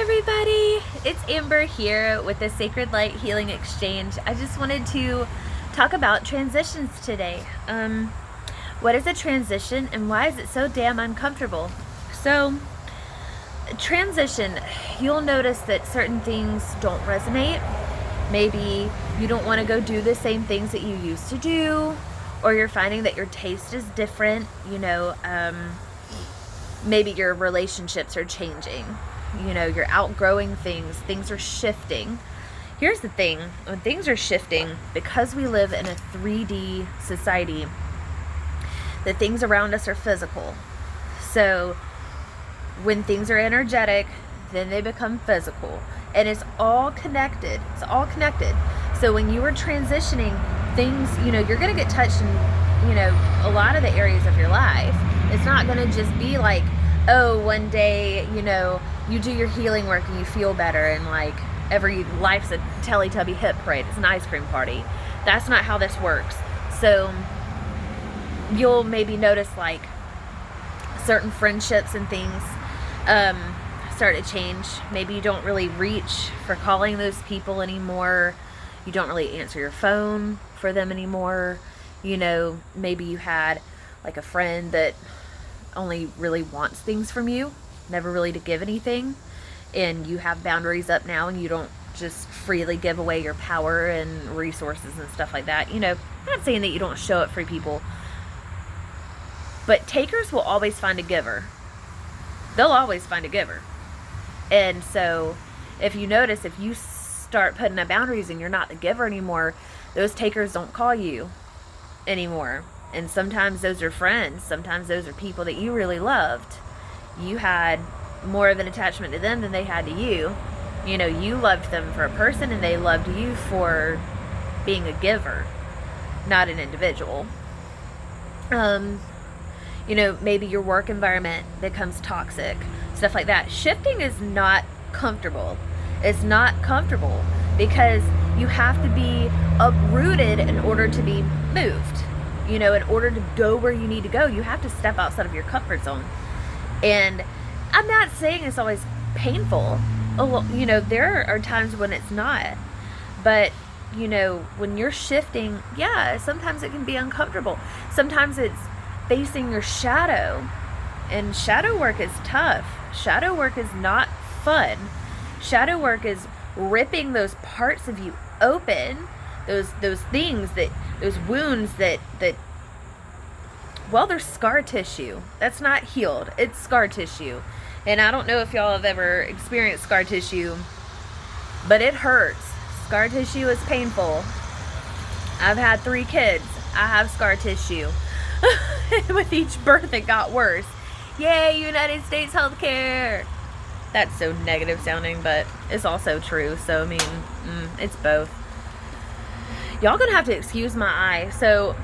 everybody, it's Amber here with the Sacred Light Healing Exchange. I just wanted to talk about transitions today. What is a transition and why is it so damn uncomfortable? So, transition, you'll notice that certain things don't resonate. Maybe you don't want to go do the same things that you used to do, or you're finding that your taste is different, maybe your relationships are changing. You're outgrowing things are shifting. Here's the thing, when things are shifting, because we live in a 3D society, the things around us are physical. So when things are energetic, then they become physical. And it's all connected. It's all connected. So when you are transitioning, things, you're going to get touched in, a lot of the areas of your life. It's not going to just be like, oh, one day, you do your healing work and you feel better and like every life's a Teletubby hip parade. It's an ice cream party. That's not how this works. So you'll maybe notice like certain friendships and things start to change. Maybe you don't really reach for calling those people anymore. You don't really answer your phone for them anymore. Maybe you had like a friend that only really wants things from you, never really to give anything, and you have boundaries up now and you don't just freely give away your power and resources and stuff like that. I'm not saying that you don't show up for people, but takers will always find a giver. They'll always find a giver. And so if you notice, if you start putting up boundaries and you're not the giver anymore, those takers don't call you anymore. And sometimes those are friends. Sometimes those are people that you really loved. You had more of an attachment to them than they had to you. You loved them for a person and they loved you for being a giver, not an individual. Maybe your work environment becomes toxic, stuff like that. Shifting is not comfortable. It's not comfortable because you have to be uprooted in order to be moved. In order to go where you need to go, you have to step outside of your comfort zone. And I'm not saying it's always painful. There are times when it's not. But, when you're shifting, yeah, sometimes it can be uncomfortable. Sometimes it's facing your shadow. And shadow work is tough. Shadow work is not fun. Shadow work is ripping those parts of you open. Those things those wounds that they're scar tissue. That's not healed. It's scar tissue. And I don't know if y'all have ever experienced scar tissue, but it hurts. Scar tissue is painful. I've had 3 kids. I have scar tissue. With each birth it got worse. Yay, United States healthcare. That's so negative sounding, but it's also true. So, it's both. Y'all gonna have to excuse my eye. So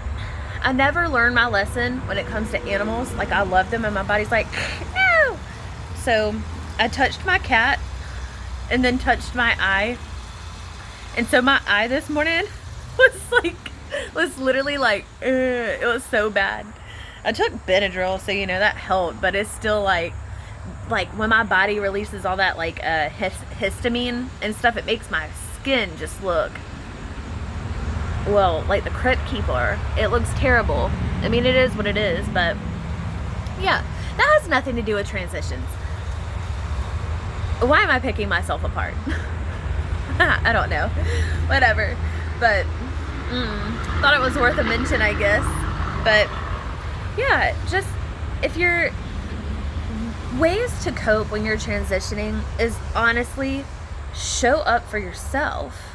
I never learned my lesson when it comes to animals. Like, I love them and my body's like, no. So I touched my cat and then touched my eye. And so my eye this morning was literally like, it was so bad. I took Benadryl, so that helped, but it's still like when my body releases all that like histamine and stuff, it makes my skin just look, well, like the Crypt Keeper. It looks terrible. It is what it is, but yeah, that has nothing to do with transitions. Why am I picking myself apart? I don't know. Whatever. But thought it was worth a mention, I guess. But yeah, just if you're ways to cope when you're transitioning is honestly show up for yourself.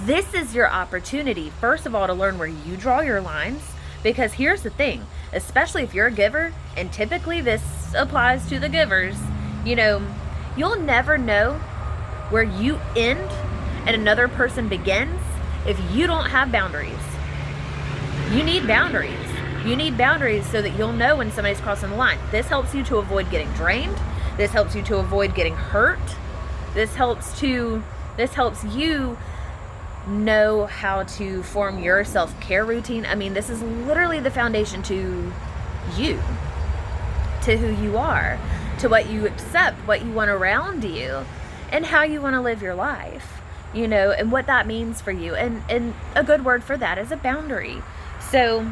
This is your opportunity, first of all, to learn where you draw your lines. Because here's the thing, especially if you're a giver, and typically this applies to the givers, you'll never know where you end and another person begins if you don't have boundaries. You need boundaries. You need boundaries so that you'll know when somebody's crossing the line. This helps you to avoid getting drained. This helps you to avoid getting hurt. This helps you know how to form your self-care routine. This is literally the foundation to you, to who you are. to what you accept, what you want around you, and how you want to live your life, you know, and what that means for you. And a good word for that is a boundary. So,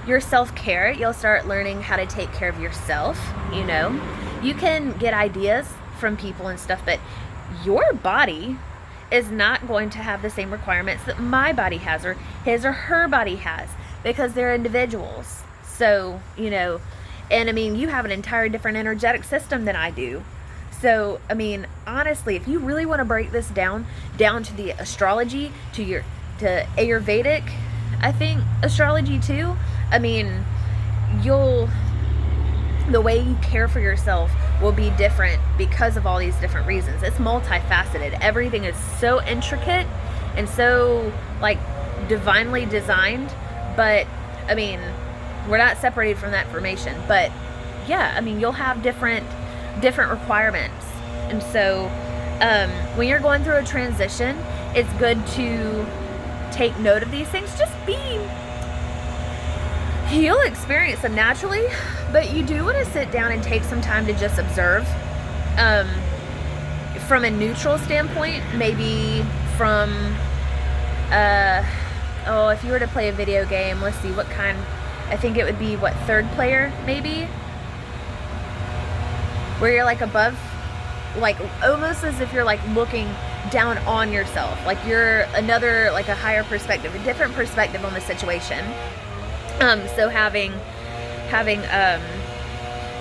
your self-care, you'll start learning how to take care of yourself, you know. You can get ideas from people and stuff, but your body is not going to have the same requirements that my body has, or his or her body has, because they're individuals. So, you know, and I mean, you have an entire different energetic system than I do. So, I mean, honestly, if you really want to break this down to the astrology, to Ayurvedic, I think, astrology too, I mean, the way you care for yourself will be different because of all these different reasons. It's multifaceted. Everything is so intricate and so, like, divinely designed. But, I mean, we're not separated from that information. But, yeah, I mean, you'll have different requirements. And so, when you're going through a transition, it's good to take note of these things. You'll experience them naturally, but you do want to sit down and take some time to just observe, from a neutral standpoint, maybe from, if you were to play a video game, let's see, what kind, I think it would be, third player, maybe, where you're, like, above, like, almost as if you're, like, looking down on yourself, like you're another, like, a higher perspective, a different perspective on the situation. So having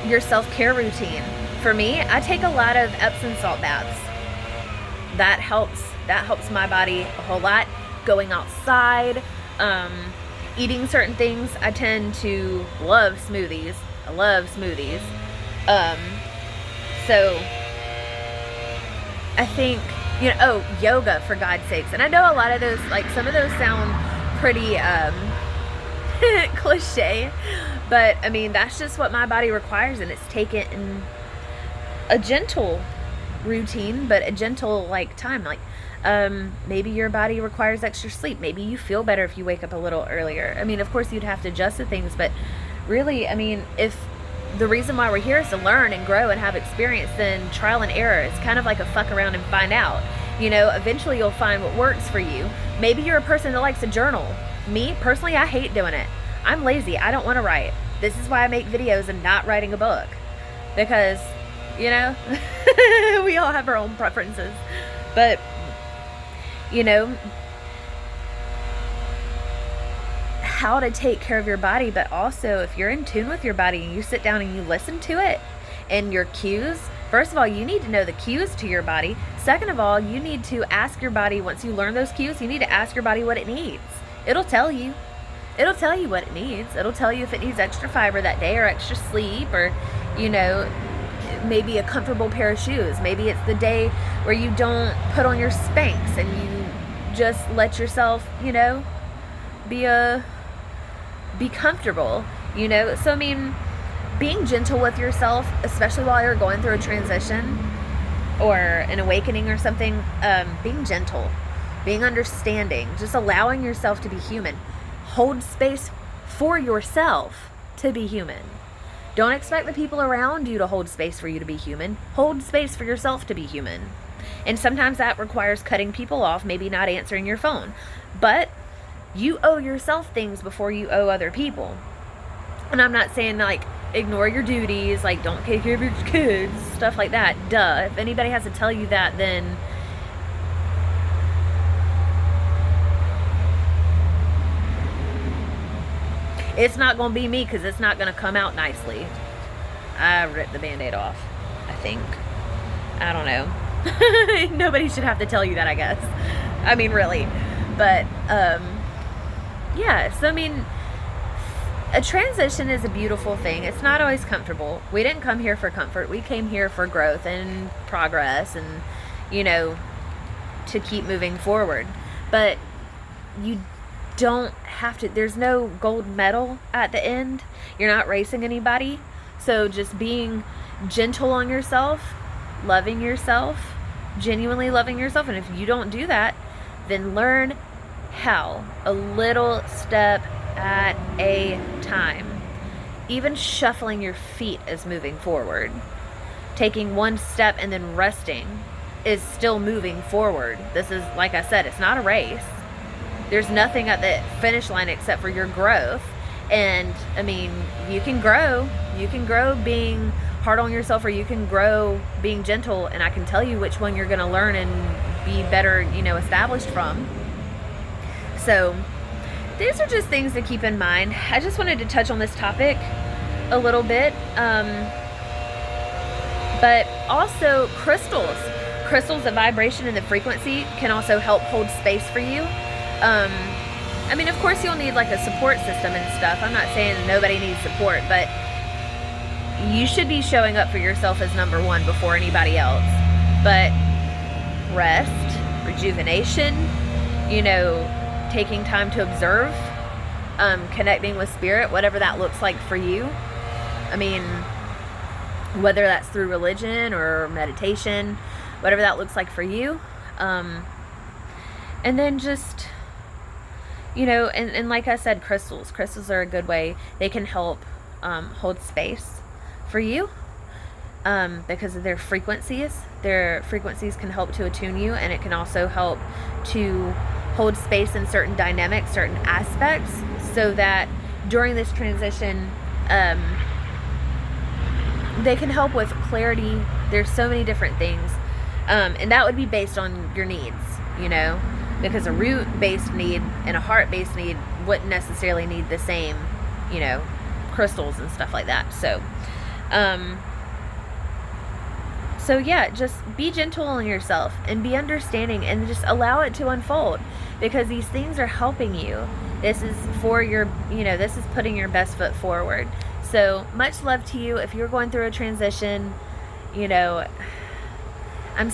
your self-care routine. For me, I take a lot of Epsom salt baths. That helps my body a whole lot. Going outside, eating certain things. I tend to love smoothies. I love smoothies. So I think, you know, yoga, for God's sakes. And I know a lot of those, like, some of those sound pretty cliche, but I mean, that's just what my body requires, and it's taken a gentle routine, but a gentle, like, time. Like, maybe your body requires extra sleep. Maybe you feel better if you wake up a little earlier. I mean, of course, you'd have to adjust to things, but really, I mean, if the reason why we're here is to learn and grow and have experience, then trial and error. It's kind of like a fuck around and find out. You know, eventually you'll find what works for you. Maybe you're a person that likes to journal. Me, personally, I hate doing it. I'm lazy. I don't want to write. This is why I make videos and not writing a book. Because, you know, we all have our own preferences. But, you know, how to take care of your body, but also if you're in tune with your body and you sit down and you listen to it and your cues, first of all, you need to know the cues to your body. Second of all, you need to ask your body, once you learn those cues, you need to ask your body what it needs. It'll tell you. It'll tell you what it needs. It'll tell you if it needs extra fiber that day or extra sleep, or, you know, maybe a comfortable pair of shoes. Maybe it's the day where you don't put on your Spanx and you just let yourself, you know, be comfortable, you know. So, I mean, being gentle with yourself, especially while you're going through a transition or an awakening or something, being gentle, being understanding, just allowing yourself to be human. Hold space for yourself to be human. Don't expect the people around you to hold space for you to be human. Hold space for yourself to be human. And sometimes that requires cutting people off, maybe not answering your phone. But you owe yourself things before you owe other people. And I'm not saying, like, ignore your duties, like, don't take care of your kids, stuff like that. Duh. If anybody has to tell you that, then it's not going to be me, because it's not going to come out nicely. I ripped the Band-Aid off, I think. I don't know. Nobody should have to tell you that, I guess. I mean, really. But, yeah. So, I mean, a transition is a beautiful thing. It's not always comfortable. We didn't come here for comfort. We came here for growth and progress and, you know, to keep moving forward. But you don't have to, there's no gold medal at the end. You're not racing anybody. So just being gentle on yourself, loving yourself, genuinely loving yourself. And if you don't do that, then learn how, a little step at a time. even shuffling your feet is moving forward. Taking one step and then resting is still moving forward. This is, like I said, it's not a race. There's nothing at the finish line except for your growth. And I mean, you can grow being hard on yourself, or you can grow being gentle, and I can tell you which one you're going to learn and be better, established from. So these are just things to keep in mind. I just wanted to touch on this topic a little bit. But also crystals, the vibration and the frequency can also help hold space for you. I mean, of course you'll need like a support system and stuff. I'm not saying nobody needs support, but you should be showing up for yourself as number one before anybody else. But rest, rejuvenation, taking time to observe, connecting with spirit, whatever that looks like for you. I mean, whether that's through religion or meditation, whatever that looks like for you. And then just, and like I said, crystals are a good way. They can help hold space for you because of their frequencies. Their frequencies can help to attune you, and it can also help to hold space in certain dynamics, certain aspects, so that during this transition, they can help with clarity. There's so many different things, and that would be based on your needs, because a root-based need and a heart-based need wouldn't necessarily need the same, crystals and stuff like that. So yeah, just be gentle on yourself and be understanding, and just allow it to unfold, because these things are helping you. This is for your, this is putting your best foot forward. So much love to you. If you're going through a transition,